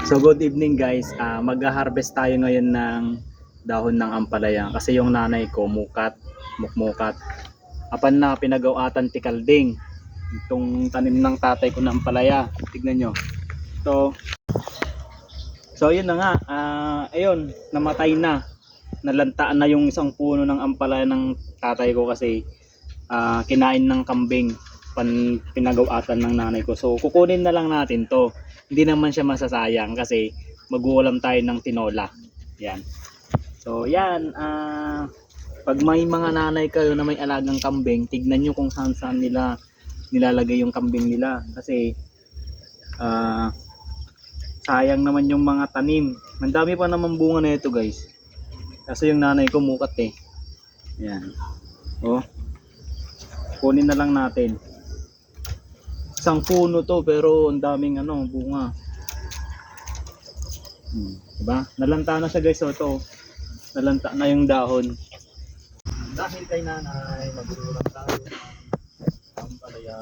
So good evening guys, mag-harvest tayo ngayon ng dahon ng ampalaya kasi yung nanay ko mukmukat. Apan na pinagawatan ti kalding itong tanim ng tatay ko ng ampalaya. Tignan nyo. So yun na nga, ayun, namatay na. Nalantaan na yung isang puno ng ampalaya ng tatay ko kasi kinain ng kambing pinagawatan ng nanay ko. So kukunin na lang natin to. Hindi naman siya masasayang kasi mag-uulam tayo ng tinola. Yan. So yan, pag may mga nanay kayo na may alagang kambing, tignan nyo kung saan nila nilalagay yung kambing nila kasi sayang naman yung mga tanim. Ang dami pa naman bunga na ito guys. Kasi yung nanay ko mukat eh. Yan. Oh. Kunin na lang natin. Isang puno to pero ang daming bunga. Diba? Nalanta na siya guys. So ito, nalanta na yung dahon. Dahil kay nanay, mag-uulam tayo ng ampalaya.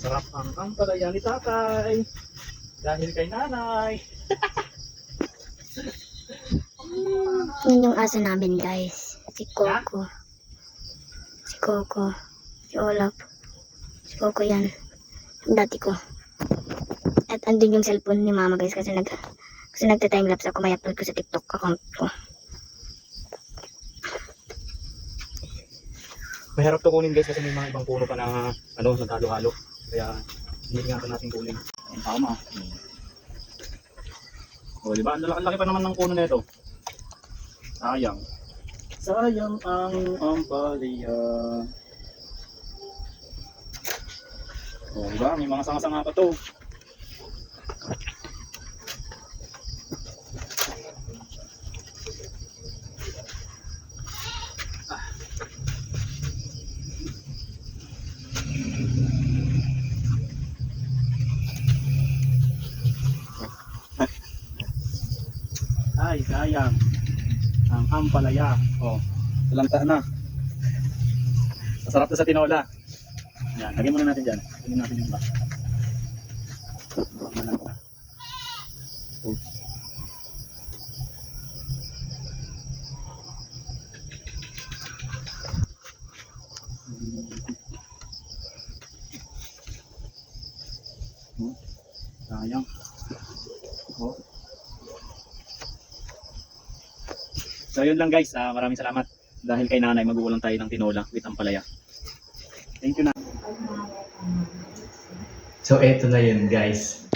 Sarap ang ampalaya ni tatay. Dahil kay nanay. Yun yung aso namin guys. Si Coco. Si Coco. Si Olaf. Si Coco yan. Yung dati ko. At andun yung cellphone ni mama guys kasi nagta-timelapse ako. May upload ko sa TikTok account ko. Mahirap to kunin guys kasi may mga ibang puno pa na naghalo-halo. Kaya hindi nga natin kunin. Tama. O diba? Ang laki pa naman ng puno nito. Sayang. Sayang ang ampalaya. O diba? May mga sanga-sanga pa to. Ay, sayang ang ampalaya. Oh, lanta na. Masarap na sa tinola. Yan, lagyan muna natin dyan. Lagyan natin yung iba. Malanta. Oh. Oh, sayang. Oh. So yun lang guys, maraming salamat dahil kay nanay mag-uulam tayo ng tinola with ampalaya. Thank you na. So eto na yun guys.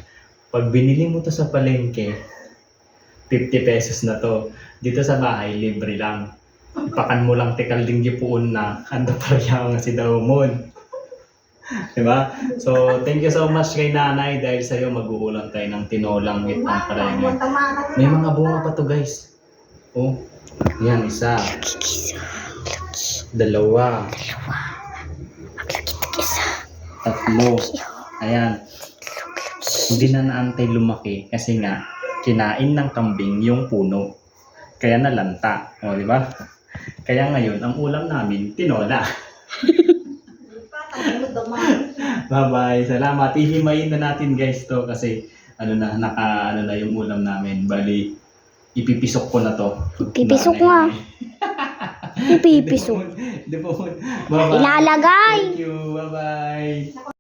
Pag binili mo to sa palengke, 50 pesos na to. Dito sa bahay, libre lang. Ipakan mo lang tikalding gipuon na ando palaya nga si Daumon. Diba? So thank you so much kay nanay dahil sa'yo mag-uulam tayo ng tinolang with ampalaya. May mga bunga pa to guys. Oh. Yan, isa. Dalawa. Tatlo. Ayan. Hindi na naantay lumaki kasi nga kinain ng kambing yung puno. Kaya nalanta. O, di ba? Kaya ngayon, ang ulam namin, tinola. Bye-bye. Salamat. Ihimayin na natin guys to kasi naka yung ulam namin. Bali, ipipisok ko na to. Pipisok nga. Ipipisok. Ilalagay. Thank you. Bye-bye.